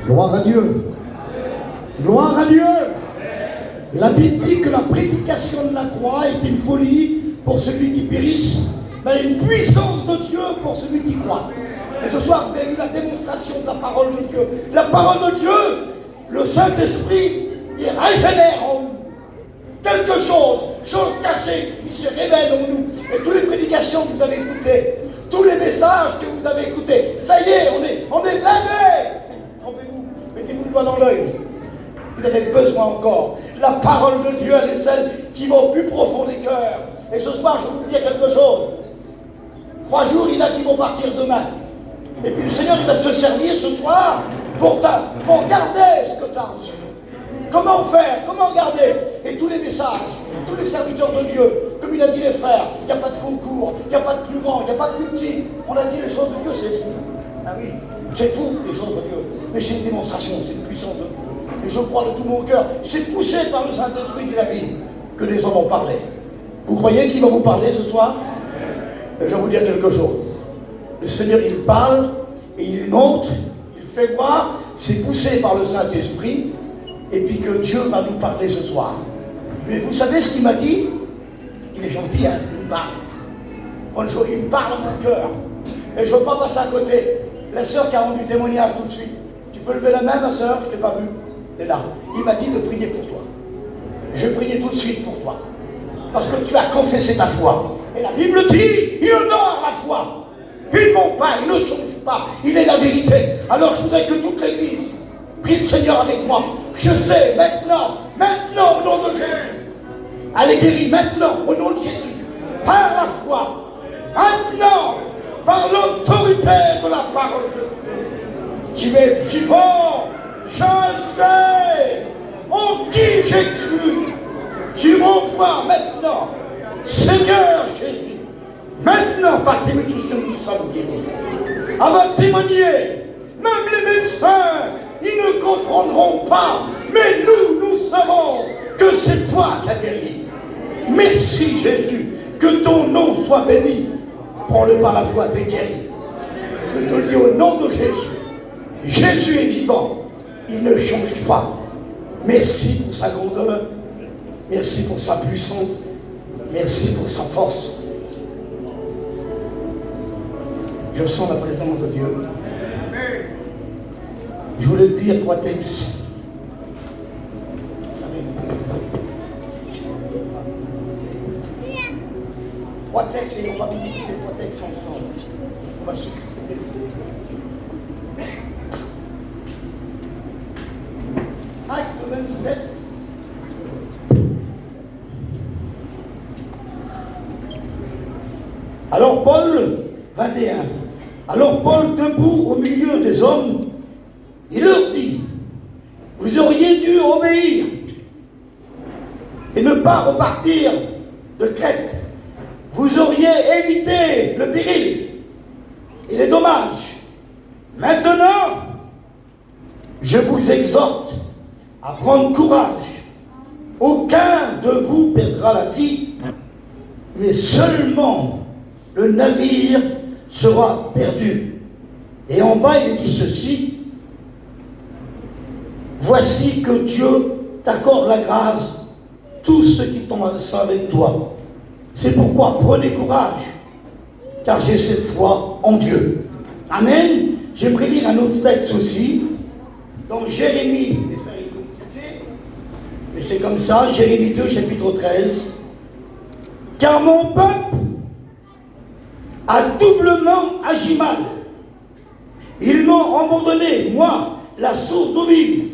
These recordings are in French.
Gloire à Dieu. Gloire à Dieu. La Bible dit que la prédication de la croix est une folie pour celui qui périsse, mais elle est une puissance de Dieu pour celui qui croit. Et ce soir, vous avez eu la démonstration de la parole de Dieu. La parole de Dieu, le Saint-Esprit, il régénère en nous. Quelque chose cachée, il se révèle en nous. Et toutes les prédications que vous avez écoutées, tous les messages que vous avez écoutés, ça y est, on est blindés. Trompez-vous, mettez-vous le doigt dans l'œil. Vous avez besoin encore. La parole de Dieu, elle est celle qui va au plus profond des cœurs. Et ce soir, je vais vous dire quelque chose. 3 jours, il y en a qui vont partir demain. Et puis le Seigneur, il va se servir ce soir pour garder ce que tu as reçu. Comment faire? Comment garder? Et tous les messages, tous les serviteurs de Dieu, comme il a dit les frères, il n'y a pas de concours, il n'y a pas de plus grand, il n'y a pas de plus petit. On a dit les choses de Dieu, c'est fou. Ah oui, c'est fou, les choses de Dieu. Mais c'est une démonstration, c'est une puissance de Dieu. Et je crois de tout mon cœur, c'est poussé par le Saint-Esprit de la vie que les hommes ont parlé. Vous croyez qu'il va vous parler ce soir? Je vais vous dire quelque chose. Le Seigneur, il parle et il montre, il fait voir, c'est poussé par le Saint-Esprit, et puis que Dieu va nous parler ce soir. Mais vous savez ce qu'il m'a dit? Il est gentil, hein? Il me parle. Bonjour, il me parle à mon cœur. Et je ne veux pas passer à côté. La sœur qui a rendu témoignage tout de suite. Tu peux lever la main, ma sœur? Je ne t'ai pas vue. Elle est là. Il m'a dit de prier pour toi. Je vais prier tout de suite pour toi. Parce que tu as confessé ta foi. Et la Bible dit, il honore la foi. Il ne ment pas, il ne change pas. Il est la vérité. Alors je voudrais que toute l'Église prie le Seigneur avec moi. Je sais, maintenant, au nom de Jésus. Elle est guérie maintenant, au nom de Jésus. Par la foi. Maintenant, par l'autorité de la parole de Dieu. Tu es vivant. Je sais en qui j'ai cru. Tu m'envoies maintenant, Seigneur Jésus. Maintenant, par tes médicaments, nous sommes guéris. Elle va témoigner. Même les médecins, ils ne comprendront pas. Mais nous savons que c'est toi qui as guéri. Merci Jésus. Que ton nom soit béni. Prends-le par la foi, tu es guéri. Je te le dis au nom de Jésus. Jésus est vivant. Il ne change pas. Merci pour sa grandeur. Merci pour sa puissance. Merci pour sa force. Je sens la présence de Dieu. Je voulais te dire 3 textes. Trois textes et on va méditer les 3 textes ensemble. On va s'occuper. Acte 27. Alors Paul, 21. Alors Paul, debout au milieu des hommes, il leur dit, vous auriez dû obéir et ne pas repartir de Crète. Vous auriez évité le péril et les dommages. Maintenant, je vous exhorte à prendre courage. Aucun de vous perdra la vie, mais seulement le navire sera perdu. Et en bas, il dit ceci, voici que Dieu t'accorde la grâce, tous ceux qui tombent avec toi. C'est pourquoi prenez courage, car j'ai cette foi en Dieu. Amen. J'aimerais lire un autre texte aussi, dans Jérémie, les frères, ils vont citer, mais c'est comme ça, Jérémie 2, chapitre 13. Car mon peuple a doublement agi mal. Ils m'ont abandonné, moi, la source d'eau vive,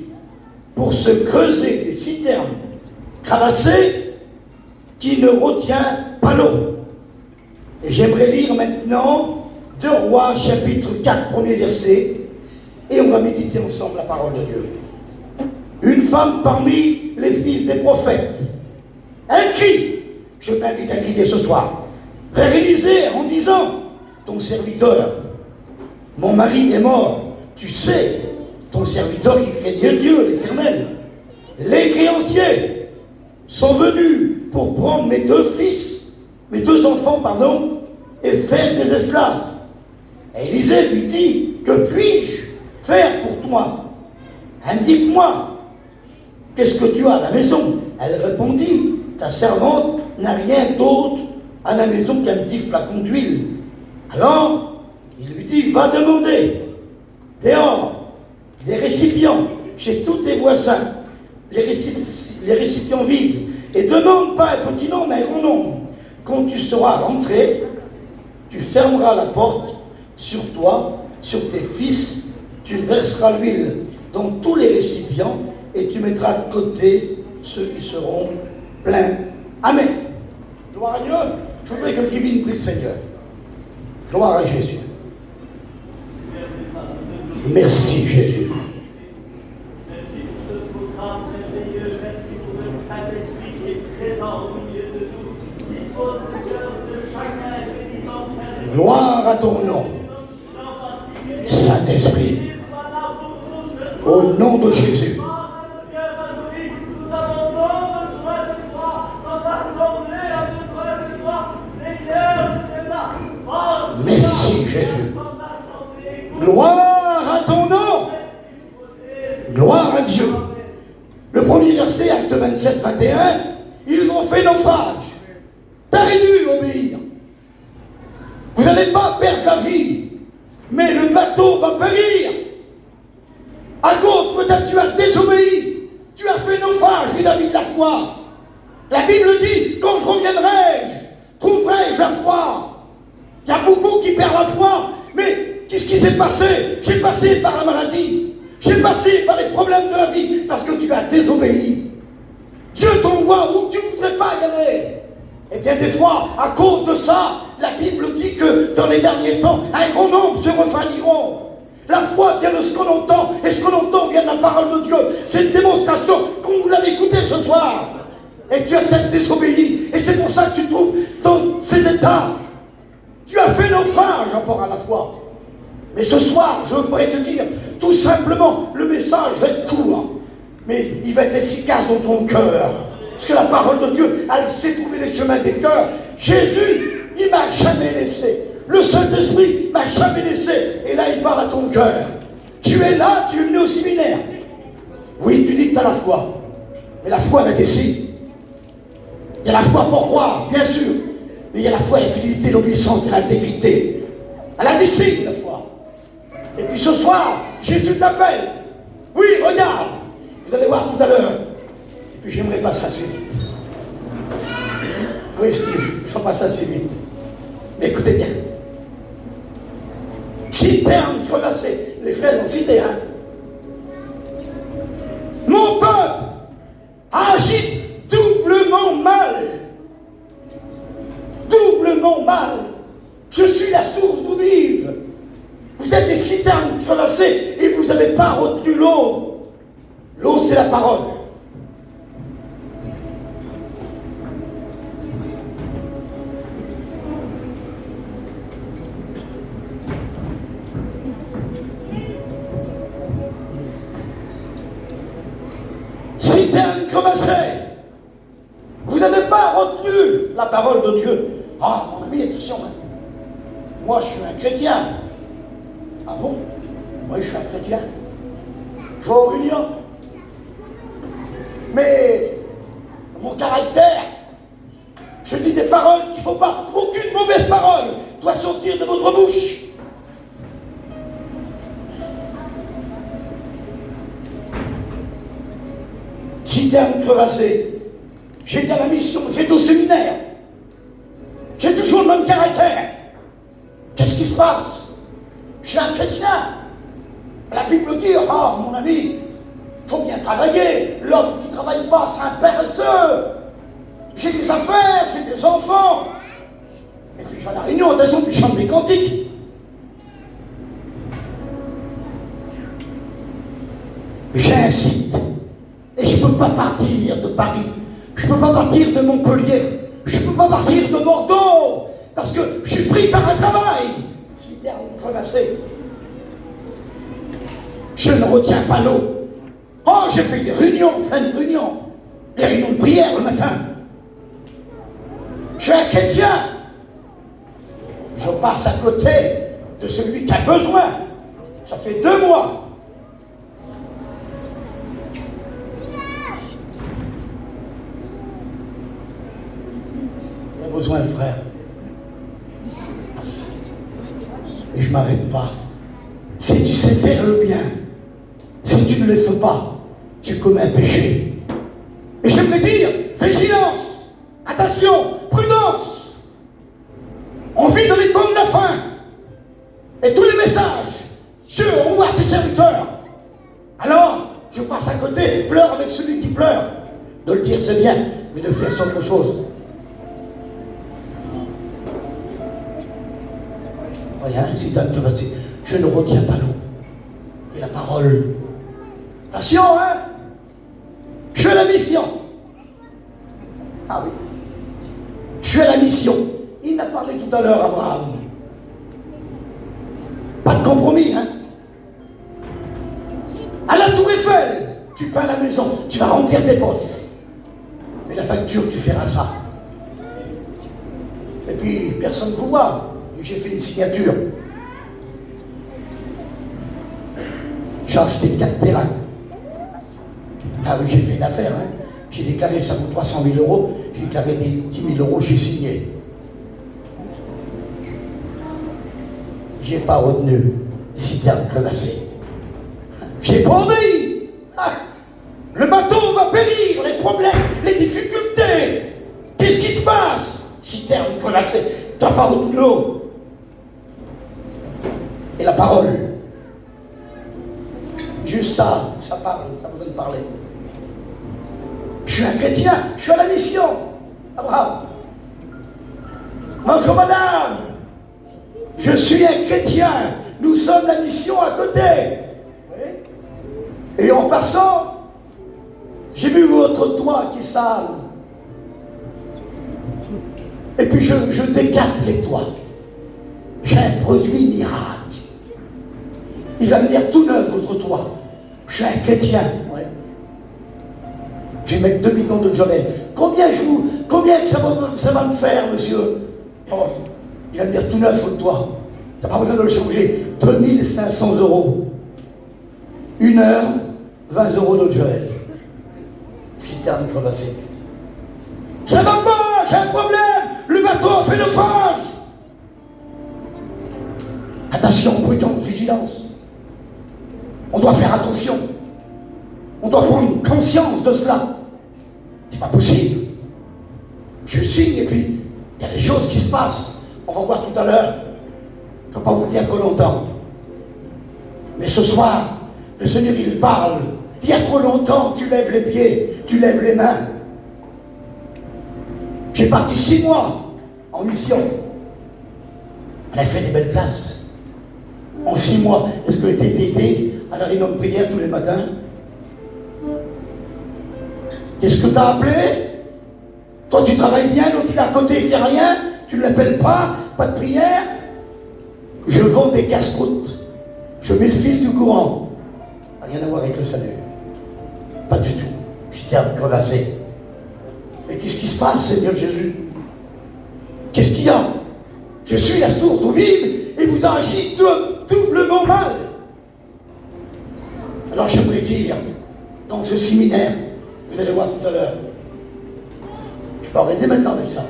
pour se creuser des citernes cravassées qui ne retient pas l'eau. Et j'aimerais lire maintenant 2 Rois, chapitre 4, premier verset, et on va méditer ensemble la parole de Dieu. Une femme parmi les fils des prophètes, elle crie, je t'invite à crier ce soir, Frère Élisée, en disant, ton serviteur, mon mari est mort, tu sais, ton serviteur qui craignait Dieu, l'Éternel. Les créanciers sont venus pour prendre mes 2 enfants, et faire des esclaves. Et Élisée lui dit, que puis-je faire pour toi? indique-moi, qu'est-ce que tu as à la maison? Elle répondit, ta servante n'a rien d'autre à la maison qu'un petit flacon d'huile. Alors, il lui dit, va demander dehors des récipients chez tous tes voisins, les récipients vides, et demande pas un petit nombre, mais un grand nombre. Quand tu seras rentré, tu fermeras la porte sur toi, sur tes fils, tu verseras l'huile dans tous les récipients et tu mettras de côté ceux qui seront pleins. Amen. Gloire à Dieu. Je voudrais que Kevin prie le Seigneur. Gloire à Jésus. Merci Jésus. Merci pour ce programme merveilleux. Merci pour le Saint-Esprit qui est présent au milieu de nous. Dispose le cœur de chacun pénitentiaire. Gloire à ton nom. Saint-Esprit. Au nom de Jésus. Nous avons besoin de toi. Notre assemblée a besoin de toi. Seigneur, tu es là. Merci Jésus. Gloire à ton nom. Gloire à Dieu. Le premier verset, acte 27, 21, ils ont fait naufrage. T'aurais dû obéir. Vous n'allez pas perdre la vie, mais le bateau va périr. À cause, peut-être tu as désobéi. Tu as fait naufrage vis-à-vis de la foi. La Bible dit, quand je reviendrai, trouverai-je la foi. Il y a beaucoup qui perdent la foi, mais qu'est-ce qui s'est passé? J'ai passé par la maladie. J'ai passé par les problèmes de la vie parce que tu as désobéi. Dieu t'envoie où tu ne voudrais pas y aller. Et bien des fois, à cause de ça, la Bible dit que dans les derniers temps, un grand nombre se refroidiront. La foi vient de ce qu'on entend, et ce qu'on entend vient de la parole de Dieu. C'est une démonstration, comme vous l'avez écouté ce soir. Et tu as peut-être désobéi, et c'est pour ça que tu te trouves dans cet état. Tu as fait naufrage par rapport à la foi. Mais ce soir, je voudrais te dire, tout simplement, le message va être court, mais il va être efficace dans ton cœur. Parce que la parole de Dieu, elle sait trouver les chemins des cœurs. Jésus, il m'a jamais laissé. Le Saint-Esprit m'a jamais laissé. Et là, il parle à ton cœur. Tu es là, tu es venu au séminaire. Oui, tu dis que tu as la foi. Mais la foi, elle a des signes. Il y a la foi pour croire, bien sûr. Mais il y a la foi, la fidélité, l'obéissance et l'intégrité. Elle a des signes, la foi. Et puis ce soir, Jésus t'appelle. Oui, regarde. Vous allez voir tout à l'heure. Et puis j'aimerais passer assez vite. Oui, Steve, je passe assez vite. Mais écoutez bien. Citerne crevassée. Les frères l'ont cité, hein. Mon peuple agit doublement mal. Doublement mal. Je suis la source d'eau vive. Vous êtes des citernes crevassées et vous n'avez pas retenu l'eau. L'eau, c'est la parole. Citernes crevassées. Vous n'avez pas retenu la parole de Dieu. Ah, mon ami, attention. Moi, je suis un chrétien. Ah bon? Moi, je suis un chrétien. Je vais aux réunions. Mais mon caractère, je dis des paroles qu'il ne faut pas. Aucune mauvaise parole doit sortir de votre bouche. Citerne crevassée. J'étais à la mission, j'étais au séminaire. J'ai toujours le même caractère. Qu'est-ce qui se passe? Je suis un chrétien. La Bible dit, ah mon ami, il faut bien travailler. L'homme qui ne travaille pas, c'est un paresseux. J'ai des affaires, j'ai des enfants. Et puis je vais à la réunion, attention, puis je chante des cantiques. J'incite. Et je ne peux pas partir de Paris. Je ne peux pas partir de Montpellier. Je ne peux pas partir de Bordeaux. Parce que je suis pris par un travail. Citerne crevassée. Je ne retiens pas l'eau. Oh, j'ai fait des réunions, plein de réunions. Des réunions de prière le matin. Je suis un chrétien. Je passe à côté de celui qui a besoin. Ça fait 2 mois. besoin, frère. Et je ne m'arrête pas. Si tu sais faire le bien, si tu ne le fais pas, tu commets un péché. Et j'aimerais dire, vigilance, attention, prudence. On vit dans les temps de la fin. Et tous les messages, Dieu envoie ses serviteurs. Alors, je passe à côté, pleure avec celui qui pleure. De le dire c'est bien, mais de faire c'est autre chose. Rien, c'est un peu facile. Je ne retiens pas l'eau. Et la parole. Attention, hein? Je suis à la mission. Ah oui. Je suis à la mission. Il n'a parlé tout à l'heure, Abraham. Pas de compromis, hein? À la Tour Eiffel, tu peins la maison, tu vas remplir tes poches. Mais la facture, tu feras ça. Et puis, personne ne vous voit. J'ai fait une signature. J'ai acheté 4 terrains. Ah oui, j'ai fait une affaire. Hein. J'ai déclaré ça vaut 300 000 euros. J'ai déclaré des 10 000 euros, j'ai signé. J'ai pas retenu citerne crevassée. J'ai pas obéi. Ah, le bateau va périr, les problèmes, les difficultés. Qu'est-ce qui te passe? Citerne crevassée, t'as pas retenu l'eau. Et la parole. Juste ça, ça parle, ça besoin de parler. Je suis un chrétien, je suis à la mission. Abraham. Bonjour madame. Je suis un chrétien. Nous sommes la mission à côté. Et en passant, j'ai vu votre toit qui est sale. Et puis je décarte les toits. J'ai un produit miracle. Il va me dire tout neuf votre toit. Je suis un chrétien. Ouais. Je vais mettre 2 bidons de Jovel. Combien que ça va me faire, monsieur? Oh, il va me dire tout neuf votre toit. Tu n'as pas besoin de le changer. 2500 euros. 1 heure, 20 euros d'eau de Joël. Citerne crevassée. Ça va pas, j'ai un problème. Le bateau a fait naufrage. Attention, prudence, vigilance. On doit faire attention. On doit prendre conscience de cela. C'est pas possible. Je signe et puis il y a des choses qui se passent. On va voir tout à l'heure. Je ne vais pas vous dire trop longtemps. Mais ce soir, le Seigneur il parle. Il y a trop longtemps, tu lèves les pieds, tu lèves les mains. J'ai parti 6 mois en mission. On a fait des belles places. En 6 mois, est-ce que tu étais aidé à la réunion de prière tous les matins? Qu'est-ce que tu as appelé? Toi tu travailles bien, l'autre il est à côté, il ne fait rien, tu ne l'appelles pas de prière. Je vends des casse-croûtes. Je mets le fil du courant. Rien à voir avec le salut. Pas du tout. Citerne crevassée. Mais qu'est-ce qui se passe, Seigneur Jésus? Qu'est-ce qu'il y a? Je suis la source d'eau vive et vous agissez doublement mal. Alors j'aimerais dire, dans ce séminaire, vous allez voir tout à l'heure, je peux arrêter maintenant avec ça.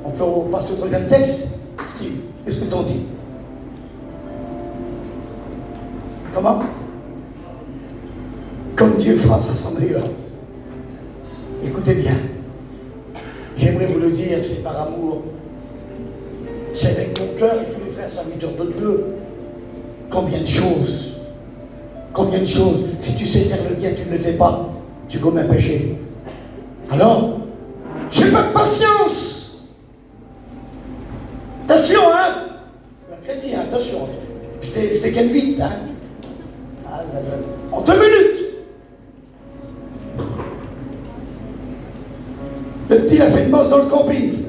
On peut passer au 3e texte. Steve, qu'est-ce que t'en dis? Comment? Comme Dieu fera, ça sera meilleur. Écoutez bien. J'aimerais vous le dire, c'est par amour. C'est avec mon cœur et tous les frères serviteurs de Dieu. Combien de choses, si tu sais faire le bien, tu ne le fais pas, tu commets un péché. Alors, j'ai pas de patience. Attention, hein? Je suis un chrétien, attention. Je dégaine vite, hein? En 2 minutes. Le petit, il a fait une bosse dans le camping.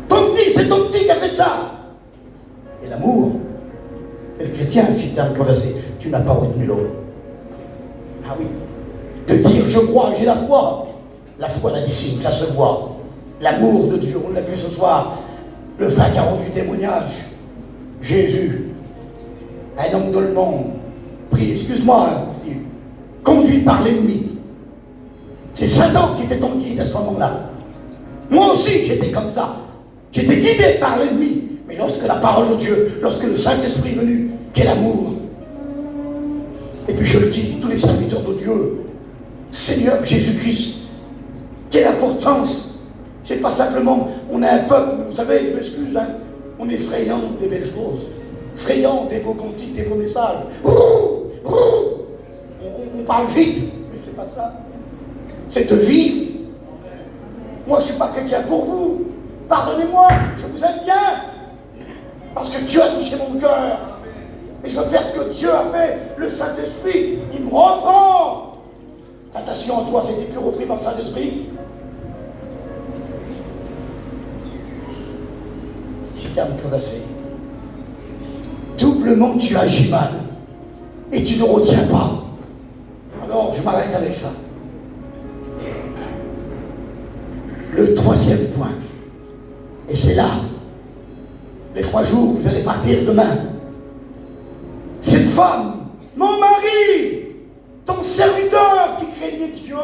Ton petit, c'est ton petit qui a fait ça. Et l'amour, et le chrétien, si tu es crevassé, tu n'as pas retenu l'eau. Ah oui. De dire, je crois, j'ai la foi. La foi, la discipline, ça se voit. L'amour de Dieu, on l'a vu ce soir. Le frère qui a rendu témoignage. Jésus, un homme de le monde, pris, excuse-moi, conduit par l'ennemi. C'est Satan qui était ton guide à ce moment-là. Moi aussi, j'étais comme ça. J'étais guidé par l'ennemi. Mais lorsque la parole de Dieu, lorsque le Saint-Esprit est venu, quel amour! Et puis je le dis, tous les serviteurs de Dieu, Seigneur Jésus-Christ, quelle importance! C'est pas simplement, on a un peuple, vous savez, je m'excuse, hein, on est friand des belles choses, friand des beaux cantiques, des beaux messages. On parle vite, mais c'est pas ça. C'est de vivre. Moi, je ne suis pas chrétien pour vous. Pardonnez-moi, je vous aime bien. Parce que Dieu a touché mon cœur. Et je veux faire ce que Dieu a fait. Le Saint-Esprit, il me reprend. Attention à toi, c'était plus repris par le Saint-Esprit. Citerne crevassée. Doublement tu agis mal. Et tu ne retiens pas. Alors, je m'arrête avec ça. Le troisième point. Et c'est là. Les 3 jours, vous allez partir demain. Cette femme, mon mari, ton serviteur qui craignait Dieu,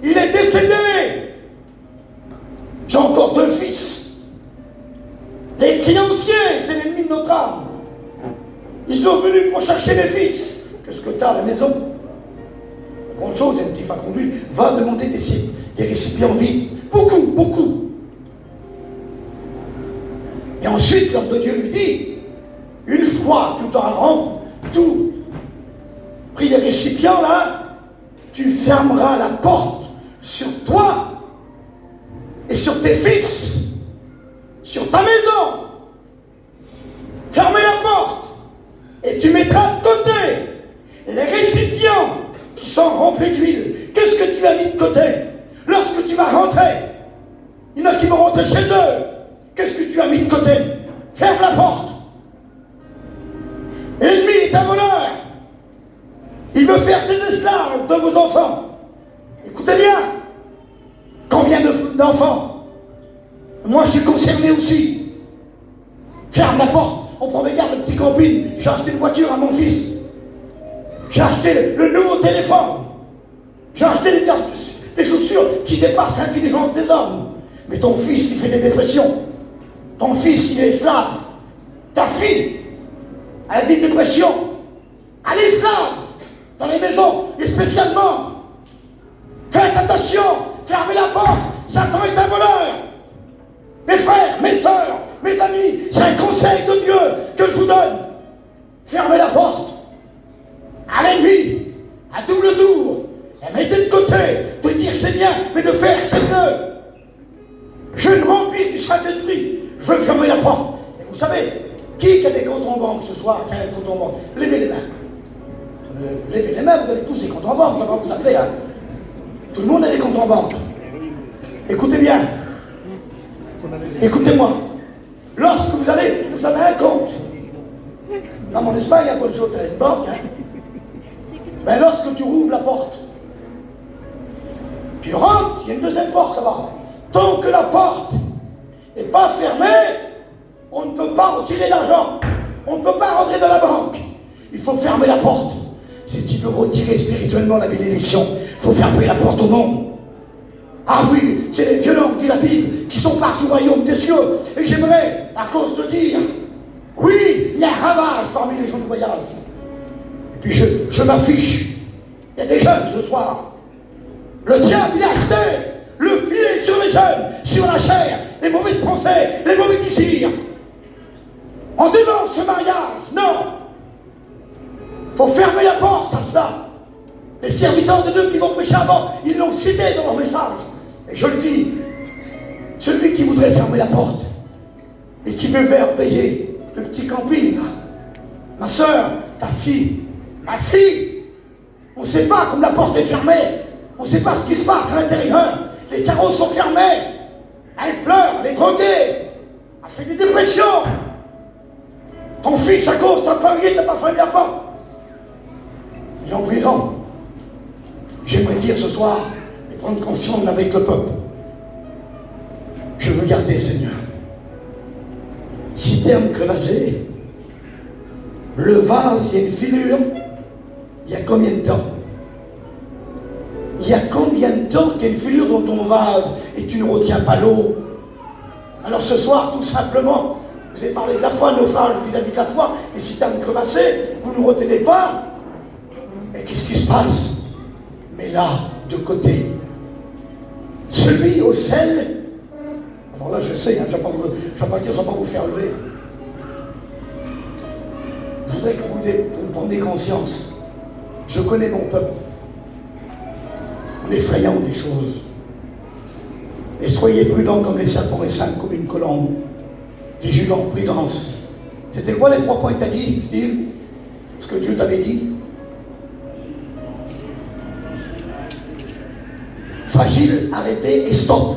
il est décédé. J'ai encore 2 fils. Les créanciers, c'est l'ennemi de notre âme. Ils sont venus pour chercher mes fils. Qu'est-ce que tu as à la maison? Grande chose, il y a un petit facon de lui. Va demander des récipients vides. Beaucoup, beaucoup. Et ensuite, l'homme de Dieu lui dit, une fois que tu auras tout pris les récipients là, tu fermeras la porte sur toi et sur tes fils, sur ta maison. Fermez la porte et tu mettras de côté les récipients qui sont remplis d'huile. Qu'est-ce que tu as mis de côté? Lorsque tu vas rentrer, il y en a qui vont rentrer chez eux. Qu'est-ce que tu as mis de côté? Ferme la porte. L'ennemi est un voleur. Il veut faire des esclaves de vos enfants. Écoutez bien. Combien d'enfants? Moi, je suis concerné aussi. Ferme la porte. On prend mes gardes, le petit camping. J'ai acheté une voiture à mon fils. J'ai acheté le nouveau téléphone. J'ai acheté des chaussures qui dépassent l'intelligence des hommes. Mais ton fils, il fait des dépressions. Ton fils, il est esclave. Ta fille, elle a des dépressions. Elle est esclave. Dans les maisons, et spécialement. Faites attention. Fermez la porte. Satan est un voleur. Mes frères, mes sœurs, mes amis, c'est un conseil de Dieu que je vous donne. Fermez la porte. À l'ennemi, à double tour. Et mettez de côté. De dire c'est bien, mais de faire c'est mieux. Je me remplis du Saint-Esprit. Je veux fermer la porte. Et vous savez, qui a des comptes en banque ce soir? Qui a un compte en banque? Levez les mains. Levez les mains, vous avez tous des comptes en banque. Ça va vous appeler, hein. Tout le monde a des comptes en banque. Écoutez bien. Écoutez-moi. Lorsque vous avez un compte. Dans mon Espagne, il y a pas de chose, tu as une banque. Hein. Ben, lorsque tu rouvres la porte, tu rentres, il y a une deuxième porte là-bas. Tant que la porte n'est pas fermée, on ne peut pas retirer l'argent. On ne peut pas rentrer dans la banque. Il faut fermer la porte. Si tu veux retirer spirituellement la bénédiction, il faut fermer la porte au monde. Ah oui, c'est les violents, dit la Bible, qui sont partis au royaume des cieux. Et j'aimerais, à cause de dire, oui, il y a un ravage parmi les gens du voyage. Et puis je m'affiche. Il y a des jeunes ce soir. Le diable, il a acheté le filet sur les jeunes, sur la chair, les mauvaises pensées, les mauvais désirs. En devant ce mariage, non. Il faut fermer la porte à cela. Les serviteurs de Dieu qui vont prêcher avant, ils l'ont cité dans leur message. Et je le dis, celui qui voudrait fermer la porte et qui veut veiller le petit camping, là, ma soeur, ta fille, ma fille, on ne sait pas comme la porte est fermée, on ne sait pas ce qui se passe à l'intérieur, les carreaux sont fermés, elle pleure, elle est droguée, elle fait des dépressions. Ton fils à cause, t'as pas vu, t'as pas fermé la porte. Il est en prison. J'aimerais dire ce soir et prendre conscience avec le peuple. Je veux garder, Seigneur. Citerne crevassée, le vase, il y a une filure. Il y a combien de temps? Il y a combien de temps qu'il y a une fêlure dans ton vase et tu ne retiens pas l'eau? Alors ce soir, tout simplement, vous avez parlé de la foi, naufrage vis-à-vis de la foi, les citernes crevassées, vous ne retenez pas. Et qu'est-ce qui se passe? Mais là, de côté, celui au sel, alors là je sais, je ne vais pas vous faire lever. Je voudrais que vous preniez conscience. Je connais mon peuple. En effrayant des choses. Et soyez prudents comme les serpents et saints comme une colombe. Vigilant, prudence. C'était quoi les 3 points que tu as dit, Steve? Ce que Dieu t'avait dit? Fragile, arrêtez et stop.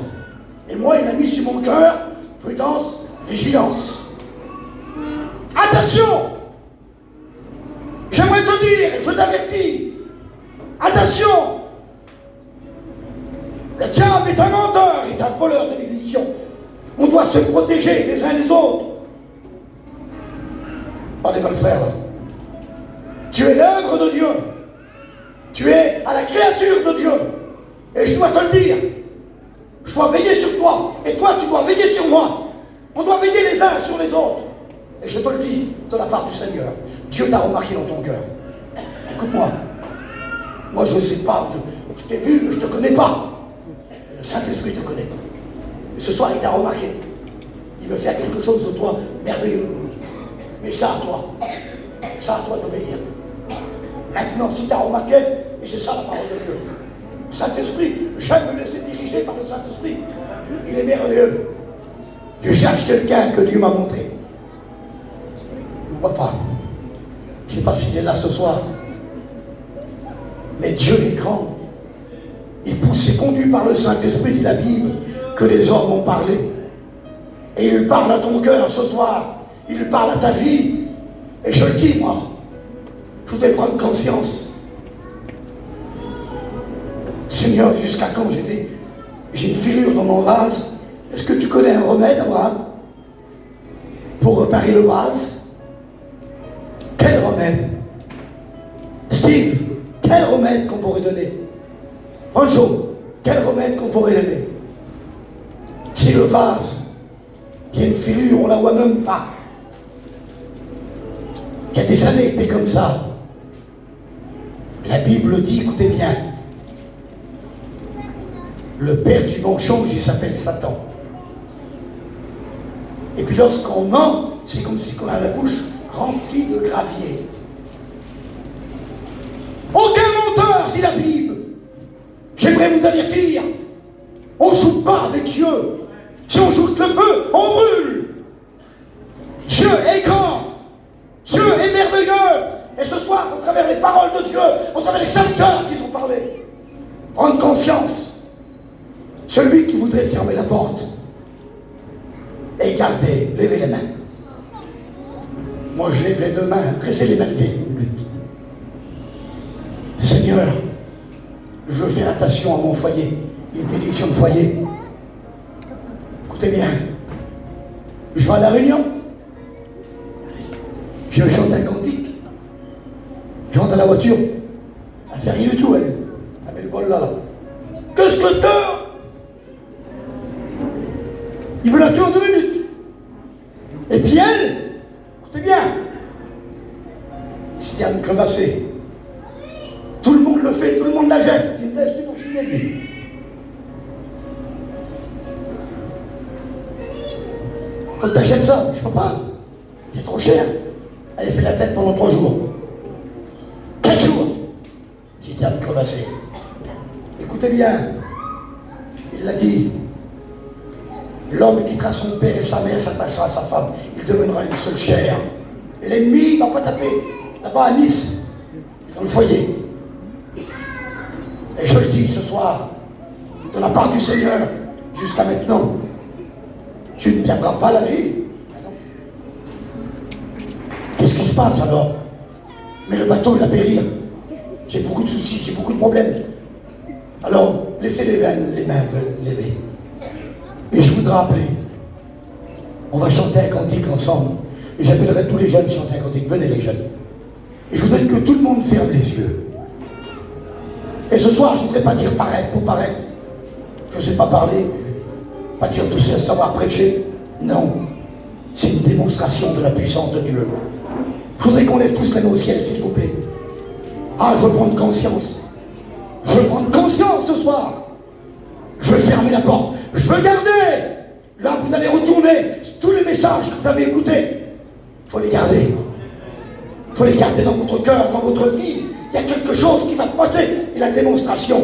Et moi, il a mis sur mon cœur prudence, vigilance. Attention! J'aimerais te dire, je t'avertis, attention! Le diable est un menteur, est un voleur de bénédiction. On doit se protéger les uns les autres. Allez, va le faire là. Tu es l'œuvre de Dieu. Tu es à la créature de Dieu. Et je dois te le dire. Je dois veiller sur toi. Et toi, tu dois veiller sur moi. On doit veiller les uns sur les autres. Et je te le dis de la part du Seigneur. Dieu t'a remarqué dans ton cœur. Écoute-moi. Moi, je ne sais pas. Je t'ai vu, mais je ne te connais pas. Le Saint-Esprit te connaît. Et ce soir, il t'a remarqué. Il veut faire quelque chose de toi merveilleux. Mais ça à toi. Ça à toi d'obéir. Maintenant, si tu as remarqué, et c'est ça la parole de Dieu. Le Saint-Esprit, j'aime me laisser diriger par le Saint-Esprit. Il est merveilleux. Je cherche quelqu'un que Dieu m'a montré. Je ne vois pas. Je ne sais pas s'il est là ce soir. Mais Dieu est grand. Il pousse et conduit par le Saint-Esprit, dit la Bible, que les hommes ont parlé. Et il parle à ton cœur ce soir. Il parle à ta vie. Et je le dis, moi. Je voudrais prendre conscience. Seigneur, jusqu'à quand j'ai une fêlure dans mon vase? Est-ce que tu connais un remède, Abraham, pour réparer le vase? Quel remède? Steve, quel remède qu'on pourrait donner? Bonjour, quel remède qu'on pourrait donner? Si le vase, il y a une fêlure, on ne la voit même pas. Il y a des années, t'es comme ça. La Bible dit, écoutez bien, le père du mensonge, il s'appelle Satan. Et puis lorsqu'on ment, c'est comme si on a la bouche remplie de gravier. Aucun menteur, dit la Bible. J'aimerais vous avertir, on ne joue pas avec Dieu. Si on joue avec le feu, on brûle. Dieu est grand. Dieu est merveilleux. Et ce soir, au travers les paroles de Dieu, au travers les serviteurs qui ont parlé, prendre conscience. Celui qui voudrait fermer la porte et garder, levez les mains. Moi, je lève les 2 mains, restez les mains levées une minute. Seigneur, je veux faire attention à mon foyer, les bénédictions de foyer. Écoutez bien, je vais à la réunion, je chante un cantique, je rentre à la voiture, elle fait rien du tout, elle met le bol là. Qu'est-ce que t'as? Il veut la tuer en 2 minutes. Et puis elle, écoutez bien, s'il y a une crevassée, tout le monde le fait, tout le monde la jette. C'est une test pour chiner lui. Faut que tu achètes ça, je peux pas. C'est trop cher. Elle fait la tête pendant 3 jours. 4 jours. S'il y a une crevassée. Écoutez bien, il l'a dit. L'homme quittera son père et sa mère, s'attachera à sa femme. Il deviendra une seule chair. Et l'ennemi ne va pas taper là-bas à Nice, dans le foyer. Et je le dis ce soir, de la part du Seigneur, jusqu'à maintenant, tu ne perdras pas la vie. Qu'est-ce qui se passe alors? Mais le bateau, il va périr. J'ai beaucoup de soucis, j'ai beaucoup de problèmes. Alors, laissez les mains levées. Et je voudrais appeler. On va chanter un cantique ensemble. Et j'appellerai tous les jeunes chanter un cantique. Venez les jeunes. Et je voudrais que tout le monde ferme les yeux. Et ce soir, je ne voudrais pas dire paraître pour paraître. Je ne sais pas parler, pas dire tout ça, savoir prêcher. Non, c'est une démonstration de la puissance de Dieu. Je voudrais qu'on lève tous les mains au ciel, s'il vous plaît. Ah, je veux prendre conscience. Je veux prendre conscience ce soir. Je veux fermer la porte. Je veux garder. Là, vous allez retourner tous les messages que vous avez écoutés. Il faut les garder. Il faut les garder dans votre cœur, dans votre vie. Il y a quelque chose qui va se passer. Et la démonstration,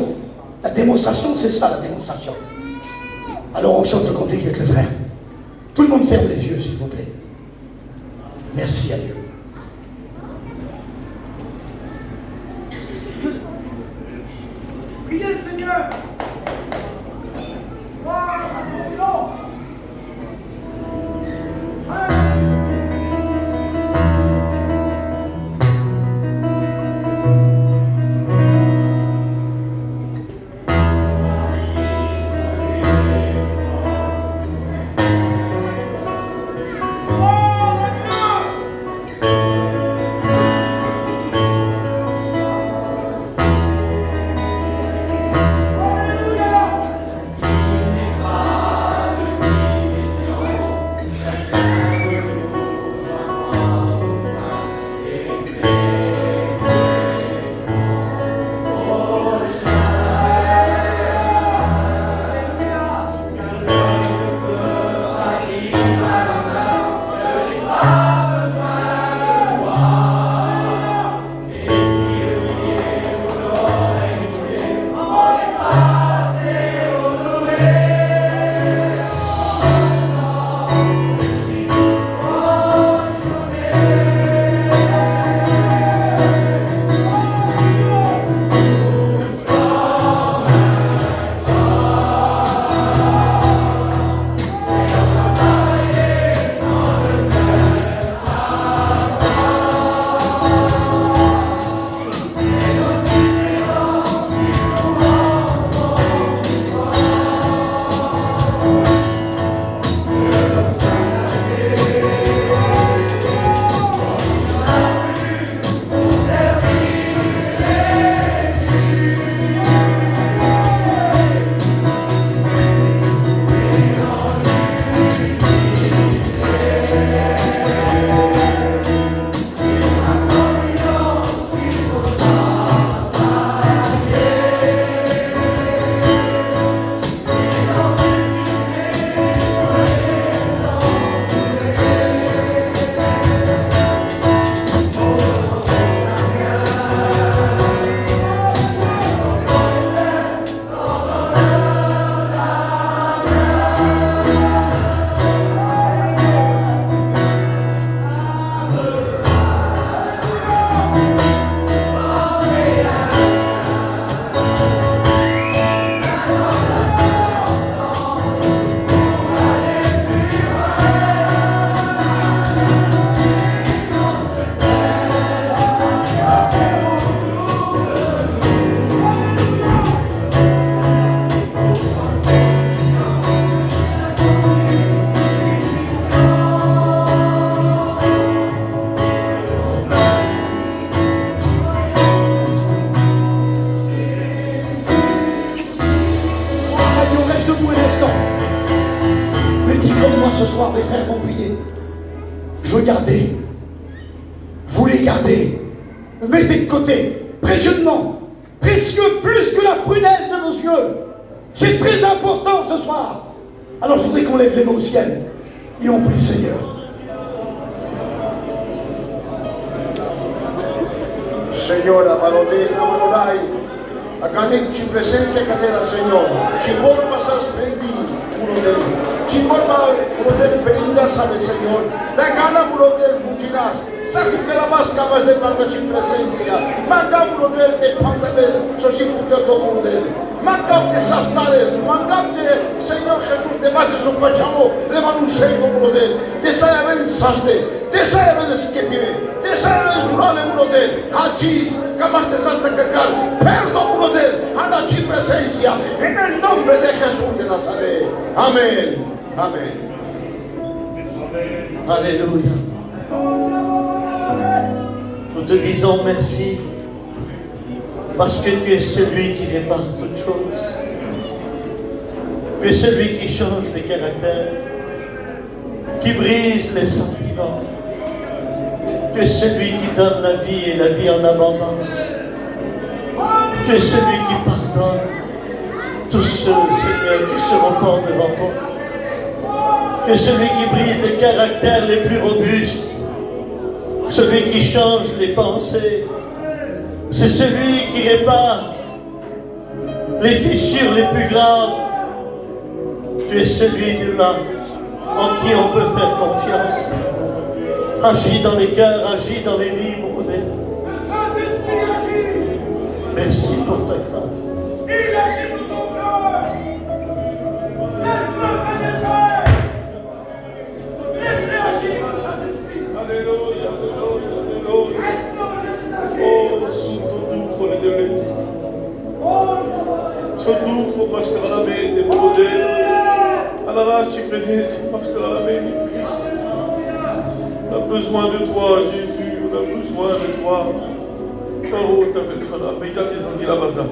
c'est ça, la démonstration. Alors on chante le cantique avec les frères. Tout le monde ferme les yeux, s'il vous plaît. Merci à Dieu. Priez le Seigneur. Gloire à ton nom. Ce soir, les frères vont prier. Je veux garder. Vous les gardez. Mettez de côté. Précieusement. Précieux plus que la prunelle de vos yeux. C'est très important ce soir. Alors je voudrais qu'on lève les mains au ciel. Et on prie le Seigneur. Señor, Amarodai, acá tu presencia que te da, Señor. Si formas has prendido, uno de ellos. Si formas uno del berinda, sabe, Señor. Da gana uno del fuginas. Saque que la vasca vas de planta sin presencia. Manda uno del de pantames, sosipute todo uno del. Mandate esas tales, mandate, Señor Jesús, te vas de su pachamo, le van un seco uno del. Te saya ben saste. Te saya ben esquipire. Te saya ben zurale uno del. Hachis, camas te saste cacar. Perdón uno del. Anda sin presencia. En el nombre de Jesús de Nazaret. Amén. Amén. Alléluia. Nous te disons merci. Parce que tu es celui qui répare toutes choses. Tu es celui qui change les caractères, qui brise les sentiments. Tu es celui qui donne la vie et la vie en abondance. Tu es celui qui pardonne tous ceux, Seigneur, qui se repentent devant toi. Tu es celui qui brise les caractères les plus robustes, celui qui change les pensées. C'est celui qui répare les fissures les plus graves. Tu es celui-là en qui on peut faire confiance. Agis dans les cœurs, agis dans les vies, mon Dieu. Merci pour ta grâce. Il agit dans ton cœur. Laisse-le pénétrer. Laissez agir le Saint-Esprit. Alléluia, alléluia, alléluia. Oh, sous ton duco le Deus. Seu duco mascaradamente poder. Alaraste presença mascaradamente Cristo. On a besoin de toi, Jésus. On a besoin de toi. Oh, ta belle femme. Mais il y a des anguilles là-bas.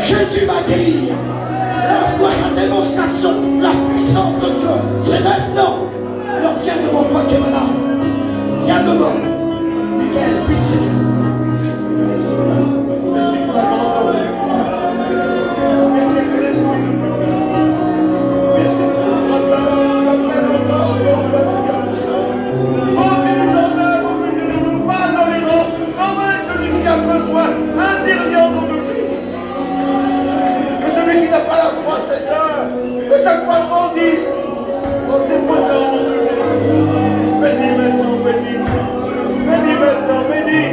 Jésus va guérir. La foi, la démonstration, la puissance de Dieu, c'est maintenant. Alors viens devant toi qui es malade. Viens devant. Michael, puis le Seigneur. Merci pour la grandeur. Merci pour l'esprit de Dieu. Merci pour notre appel encore. Remplis de ton âme au milieu de nous, pardonnez-nous. Comment celui qui a besoin, intervient au nom de Jésus. Que celui qui n'a pas la foi, Seigneur, que chaque fois grandisse. Dans tes points au nom de Jésus. Bénis maintenant, bénis. Bénis maintenant, bénis.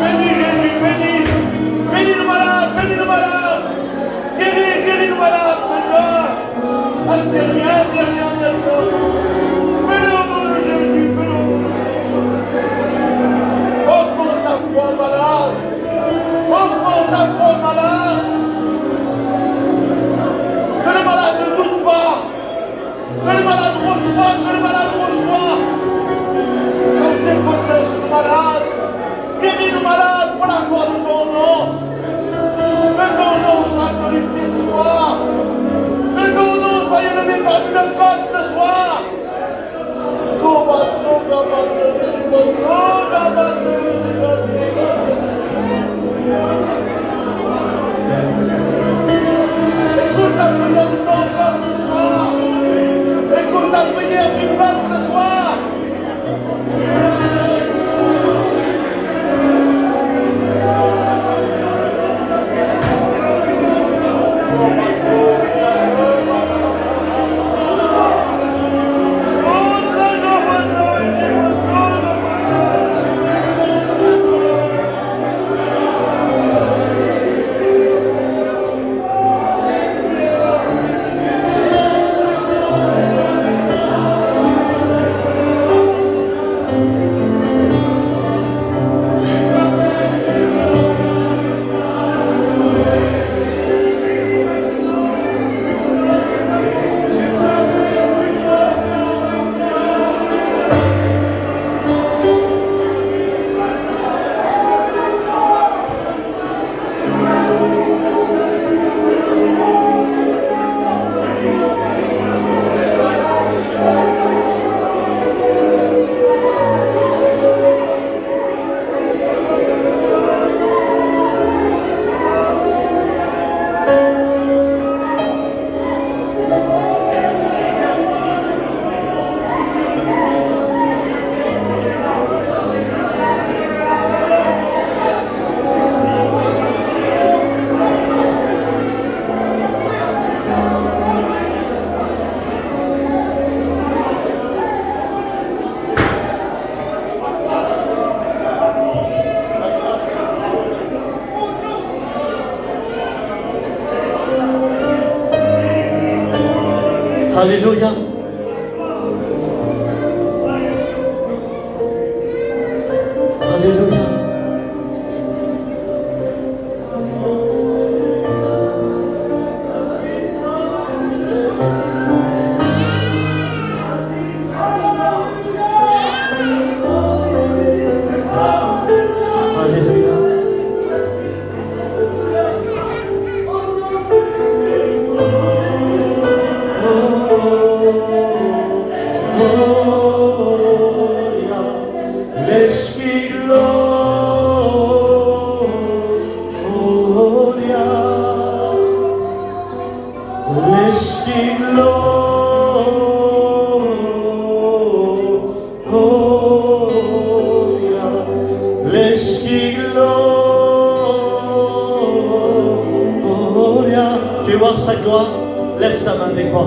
Bénis Jésus, bénis. Bénis nos malades, bénis nos malades. Guéris, guéris nos malades, Seigneur. Interviens, interviens maintenant. Fais-le au nom de Jésus, fais-le au nom de Jésus. Augmente ta foi, malade. Augmente ta foi, malade. Que le malade ne doute pas. Que le malade reçoit, que le malade reçoit. Que tes promesses nos malades. Guéris nos malades pour la gloire de ton nom. Que ton nom soit glorifié ce soir. Que ton nom soit élevé parmi le peuple ce soir. Écoute la prière de ton peuple ce soir. Écoute la prière du peuple ce soir. Alléluia. Alléluia. Alléluia. Tu veux voir sa gloire? Lève ta main avec moi.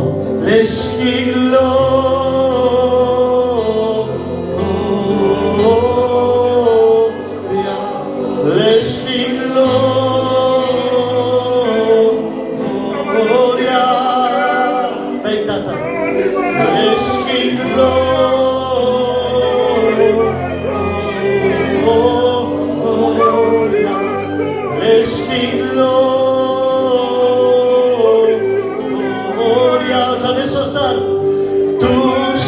J'en ai ce stade. Tous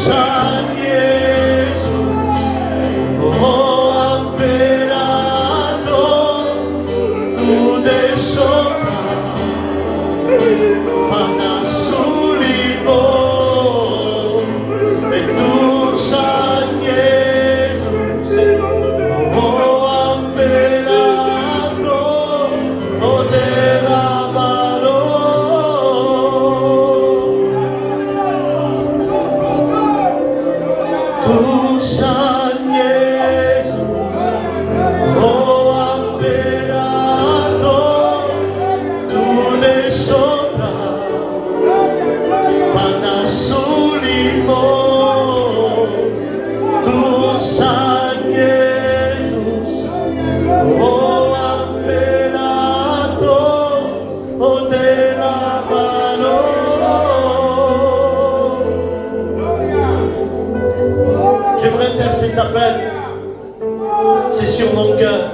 c'est sur mon cœur.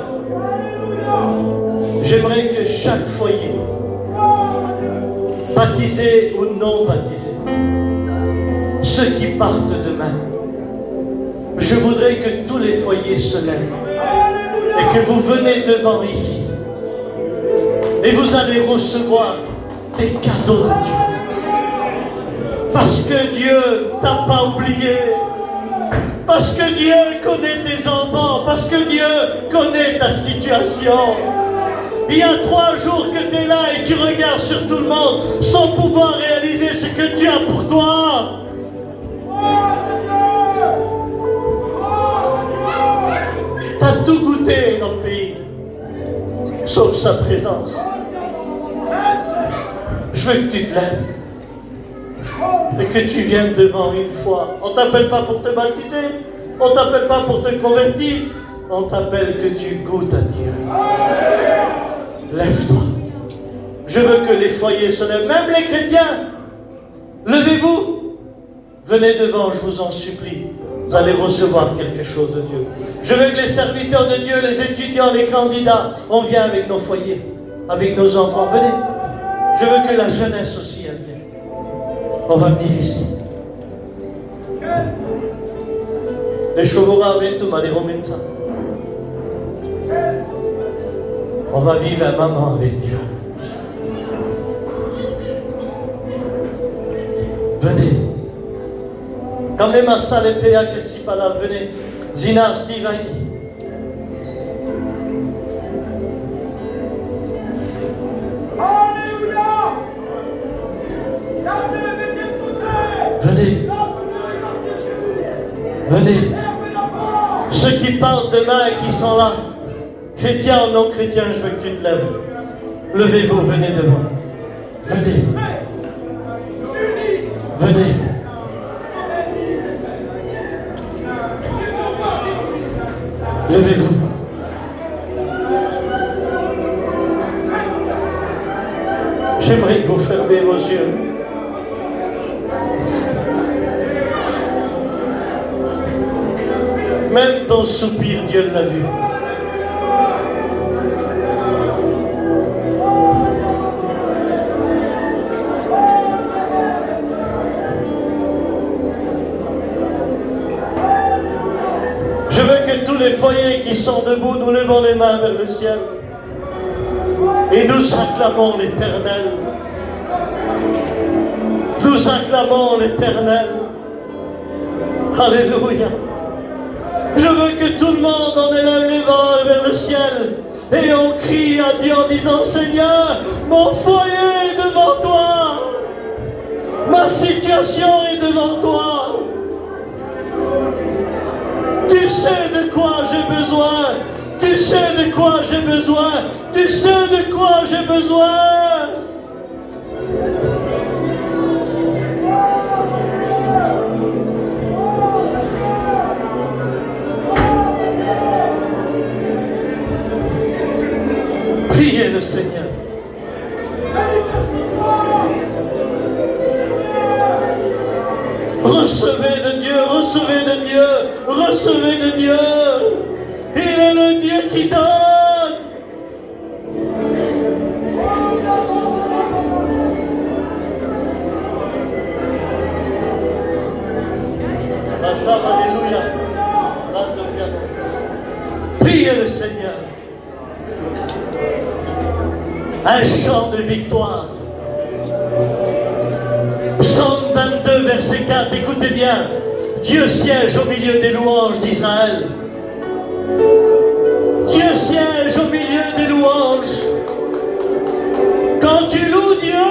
J'aimerais que chaque foyer, baptisé ou non baptisé, ceux qui partent demain, je voudrais que tous les foyers se lèvent et que vous venez devant ici et vous allez recevoir des cadeaux de Dieu. Parce que Dieu t'a pas oublié. Parce que Dieu connaît tes enfants. Parce que Dieu connaît ta situation. Il y a 3 jours que tu es là et tu regardes sur tout le monde sans pouvoir réaliser ce que Dieu a pour toi. Tu as tout goûté dans le pays, sauf sa présence. Je veux que tu te lèves et que tu viennes devant une fois. On ne t'appelle pas pour te baptiser, on ne t'appelle pas pour te convertir, on t'appelle que tu goûtes à Dieu. Lève-toi. Je veux que les foyers se lèvent, même les chrétiens. Levez-vous. Venez devant, je vous en supplie. Vous allez recevoir quelque chose de Dieu. Je veux que les serviteurs de Dieu, les étudiants, les candidats, on vient avec nos foyers, avec nos enfants. Venez. Je veux que la jeunesse aussi, elle vienne. On va venir ici. Les chevaux viennent tout mal, ça. On va vivre un moment avec Dieu. Venez. Comme les massas, les PA, que si pas là, venez. Zina, Steve, Heidi. Alléluia. Venez. Venez. Ceux qui partent demain et qui sont là, chrétiens ou non chrétiens, je veux que tu te lèves. Levez-vous, venez devant. Venez. Venez. Levez-vous. J'aimerais que vous fermiez vos yeux. Même ton soupir, Dieu l'a vu. Je veux que tous les foyers qui sont debout, nous levons les mains vers le ciel et nous acclamons l'Éternel. Nous acclamons l'Éternel. Alléluia. Je veux que tout le monde en élève les mains vers le ciel et on crie à Dieu en disant: Seigneur, mon foyer est devant toi, ma situation est devant toi. Tu sais de quoi j'ai besoin, tu sais de quoi j'ai besoin, tu sais de quoi j'ai besoin. Priez le Seigneur. Recevez de Dieu, recevez de Dieu, recevez de Dieu. Il est le Dieu qui donne. Alléluia. Priez le Seigneur. Un chant de victoire. Psaume 22, verset 4, écoutez bien. Dieu siège au milieu des louanges d'Israël. Dieu siège au milieu des louanges. Quand tu loues Dieu,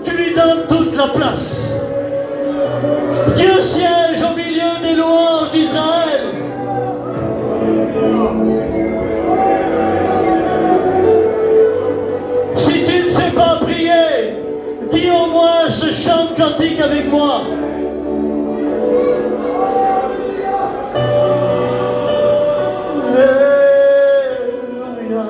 tu lui donnes toute la place. Dieu siège au milieu des louanges d'Israël. Si tu ne sais pas prier, dis au moins ce chant de cantique avec moi. Alléluia.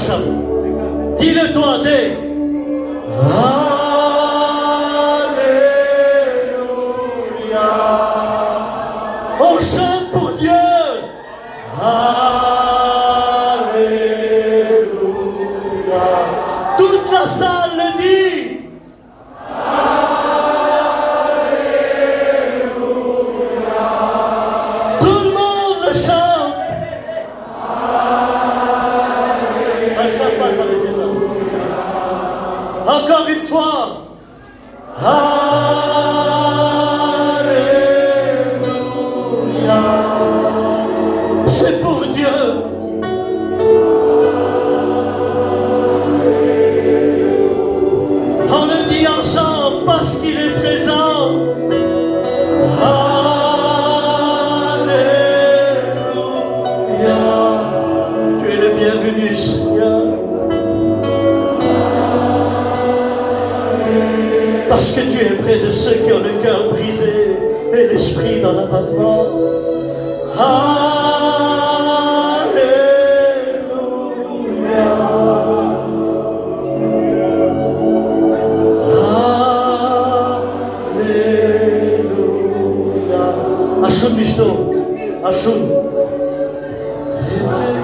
ça. Dis-le toi, dis. Alléluia. On chante pour Dieu. Alléluia. Toute la salle le dit. Alléluia. Tout le monde le chante. Encore une fois. Alléluia. C'est pour Dieu. On le dit ensemble parce qu'il est présent. Alléluia. Tu es le bienvenu, Seigneur. Parce que tu es près de ceux qui ont le cœur brisé et l'esprit dans l'abattement. Alléluia. Alléluia. Ashun Mishto. Ashun.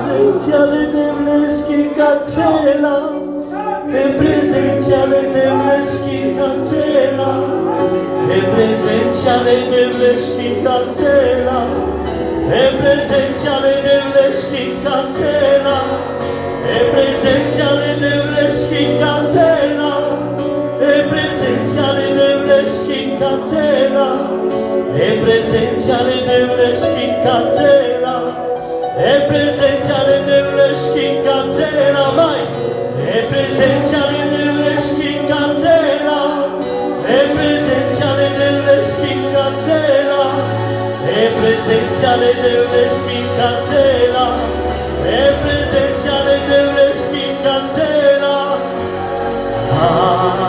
Representiale Devleski Katsela. Representiale Devleski Katsela. Representiale Devleski Katsela. Representiale Devleski Katsela. Representiale Devleski Katsela. Representiale Devleski Katsela. Representiale Devleski Katsela. Representiale Devleski Katsela. Mai. Representiale Devleski Katsela. Representiale Devleski Katsela. Representiale Devleski Katsela. Representiale Devleski Katsela.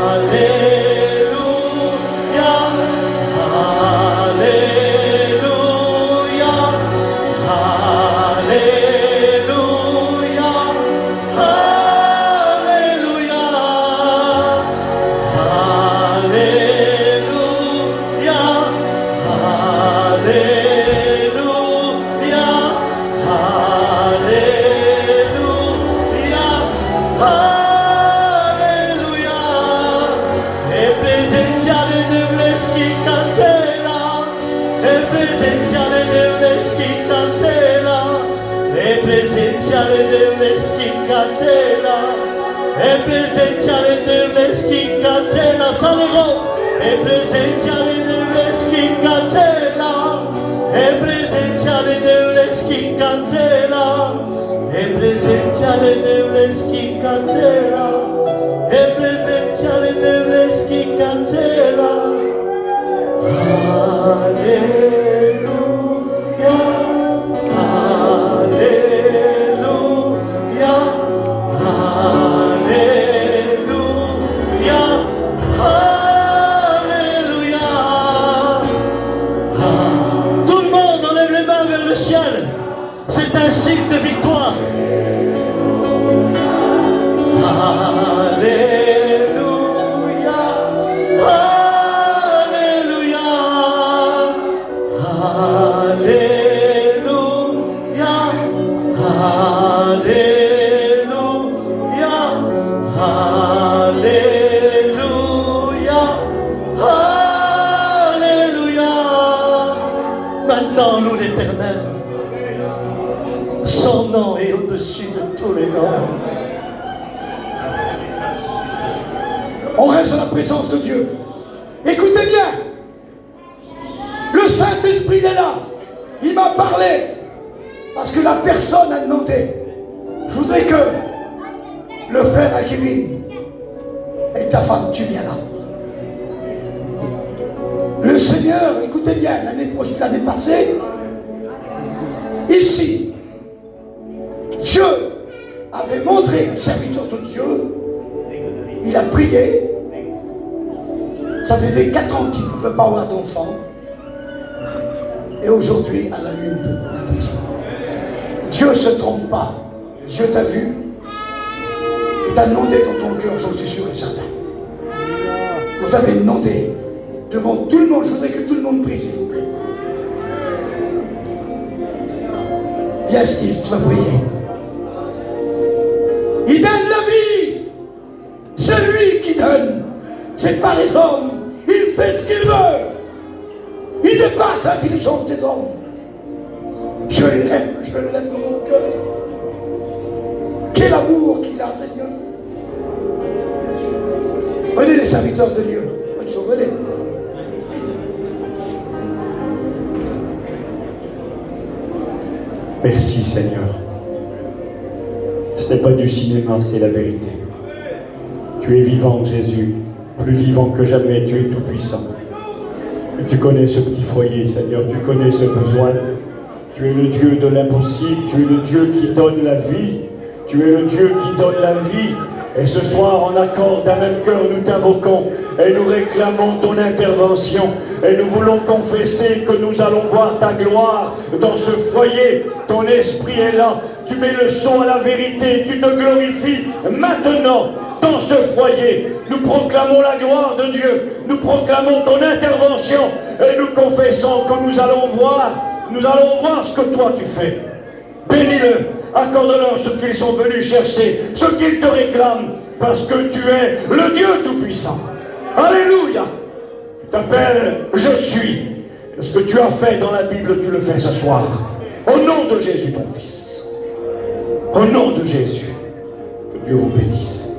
Alléluia. Alléluia. Alléluia. Alléluia. Alléluia. Alléluia. Alléluia. Representiale Devleski Katsela. Representiale Devleski Katsela. Representiale Devleski Katsela. Representiale Devleski Katsela. Salero. Representiale Devleski Katsela. Representiale Devleski Katsela. Representiale Devleski Katsela. Representiale Devleski Katsela. Alléluia. Alléluia. Alléluia. Alléluia. Tout le monde enlève les mains vers le ciel. C'est un signe de victoire. Alléluia. Alléluia. Alléluia. Alléluia. Alléluia. Alléluia. Maintenant, loue l'Éternel. Son nom est au-dessus de tous les noms. On reste dans la présence de Dieu. Écoutez bien. Le Saint-Esprit est là. Il m'a parlé. Parce que la personne a demandé. Je voudrais que le frère à Kevin et ta femme, tu viens là. Le Seigneur, écoutez bien, l'année passée, ici, Dieu avait montré un serviteur de Dieu. Il a prié. Ça faisait 4 ans qu'il ne pouvait pas avoir d'enfant. Et aujourd'hui, elle a eu un petit. Dieu ne se trompe pas. Dieu t'a vu. Et tu as demandé dans ton cœur, j'en suis sûr et certain. Vous avez demandé devant tout le monde, je voudrais que tout le monde prie, s'il vous plaît. Viens Steve, tu vas prier. Il donne la vie. C'est lui qui donne. C'est pas les hommes. Il fait ce qu'il veut. Il dépasse l'intelligence des hommes. Je l'aime dans mon cœur. Quel amour qu'il a, Seigneur. Venez les serviteurs de Dieu. Venez. Merci Seigneur. Ce n'est pas du cinéma, c'est la vérité. Tu es vivant Jésus, plus vivant que jamais, tu es tout puissant. Et tu connais ce petit foyer Seigneur, tu connais ce besoin. Tu es le Dieu de l'impossible, tu es le Dieu qui donne la vie. Tu es le Dieu qui donne la vie. Et ce soir, en accord d'un même cœur, nous t'invoquons et nous réclamons ton intervention. Et nous voulons confesser que nous allons voir ta gloire dans ce foyer. Ton esprit est là. Tu mets le son à la vérité. Tu te glorifies maintenant dans ce foyer. Nous proclamons la gloire de Dieu. Nous proclamons ton intervention. Et nous confessons que nous allons voir ce que toi tu fais. Bénis-le. Accorde-leur ce qu'ils sont venus chercher, ce qu'ils te réclament, parce que tu es le Dieu Tout-Puissant. Alléluia. Tu t'appelles « Je suis ». Et ce que tu as fait dans la Bible, tu le fais ce soir. Au nom de Jésus, ton Fils. Au nom de Jésus. Que Dieu vous bénisse.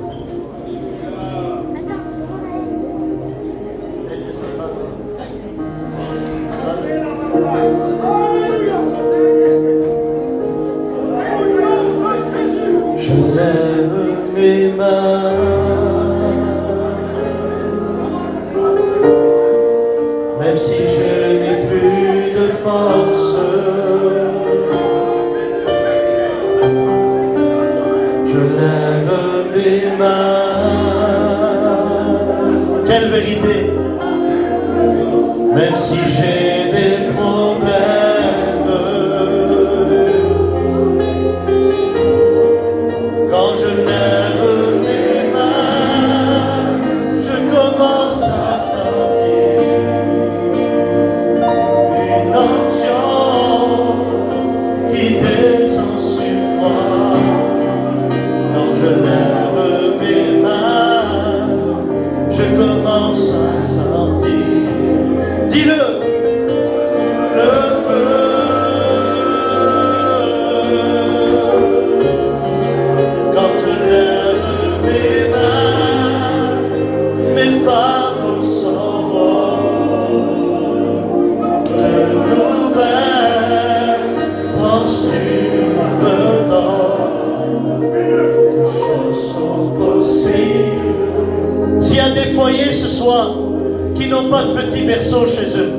Je lève mes mains, même si je n'ai plus de force. Je lève mes mains. Quelle vérité! Même si j'ai des problèmes. Quand je lève mes mains, je commence à sentir une onction qui descend sur moi. Quand je lève mes mains, je commence à sentir. Dis-le! Ce soir, qui n'ont pas de petit berceau chez eux,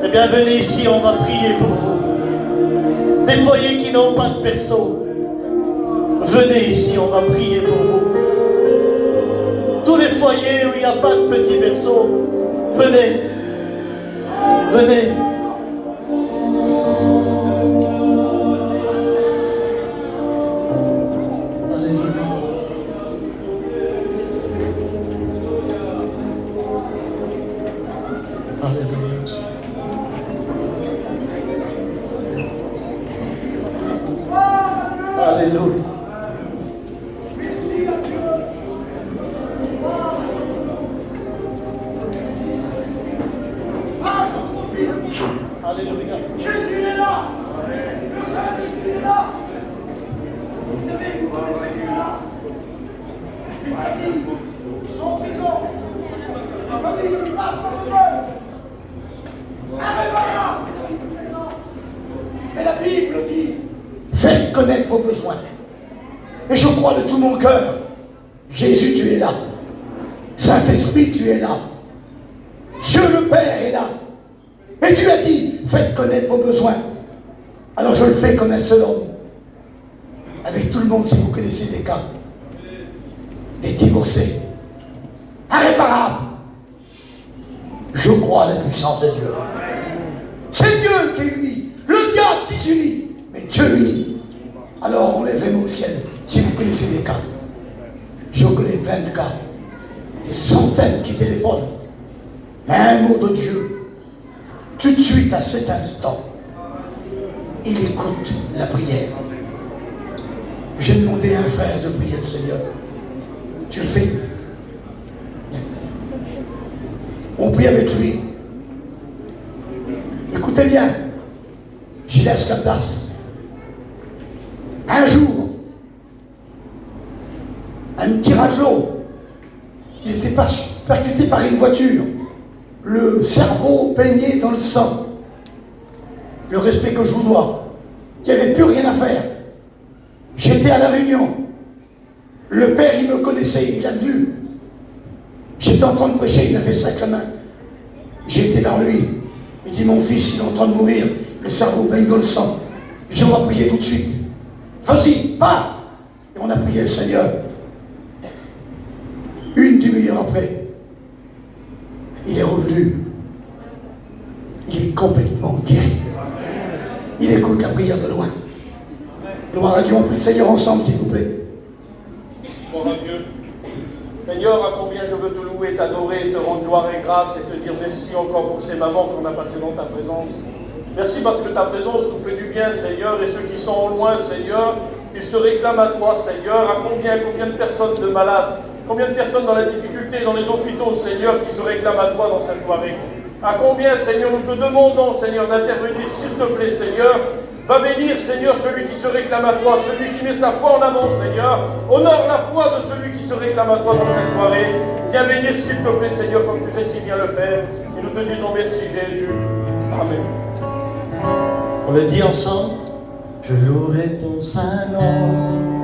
eh bien venez ici, on va prier pour vous. Des foyers qui n'ont pas de berceau, venez ici, on va prier pour vous. Tous les foyers où il n'y a pas de petit berceau, venez, venez. Alléluia. Alléluia. Jésus est là. Le Saint-Esprit est là. Vous savez, vous connaissez qui est là. Les familles qui sont en prison. Les familles qui passent par le deuil. Irréparable. Mais la Bible dit, faites connaître vos besoins. Et je crois de tout mon cœur, Jésus, tu es là. Saint-Esprit, tu es là. Dieu le Père est là. Et tu as dit, faites connaître vos besoins. Alors je le fais comme un seul homme. Avec tout le monde, si vous connaissez des cas. Des divorcés. Irréparables. Je crois à la puissance de Dieu. C'est Dieu qui est uni. Le diable Je connais plein de cas, des centaines qui téléphonent. Un mot de Dieu, tout de suite à cet instant, il écoute la prière. J'ai demandé à un frère de prier le Seigneur. Tu le fais? On prie avec lui. Écoutez bien, j'y laisse la place. Un jour, un petit ratelot, il était percuté par une voiture. Le cerveau baigné dans le sang. Le respect que je vous dois. Il n'y avait plus rien à faire. J'étais à la réunion. Le père, il me connaissait, il l'a vu. J'étais en train de prêcher, il a fait ça avec la main. J'ai été vers lui. Il dit, mon fils, il est en train de mourir. Le cerveau baigne dans le sang. J'ai dit, on va prier tout de suite. Vas-y, pars. Et on a prié le Seigneur. Une demi-heure après, il est revenu. Il est complètement guéri. Il écoute la prière de loin. Gloire à Dieu, on prie le Seigneur ensemble, s'il vous plaît. Gloire à Dieu. Seigneur, à combien je veux te louer, t'adorer, te rendre gloire et grâce et te dire merci encore pour ces moments qu'on a passés dans ta présence. Merci parce que ta présence nous fait du bien, Seigneur, et ceux qui sont au loin, Seigneur, ils se réclament à toi, Seigneur. À combien de personnes de malades, combien de personnes dans la difficulté, dans les hôpitaux, Seigneur, qui se réclament à toi dans cette soirée. À combien, Seigneur, nous te demandons, Seigneur, d'intervenir, s'il te plaît, Seigneur. Va bénir, Seigneur, celui qui se réclame à toi, celui qui met sa foi en avant, Seigneur. Honore la foi de celui qui se réclame à toi dans cette soirée. Viens bénir, s'il te plaît, Seigneur, comme tu sais si bien le faire. Et nous te disons merci, Jésus. Amen. On le dit ensemble. Je louerai ton Saint-Nom.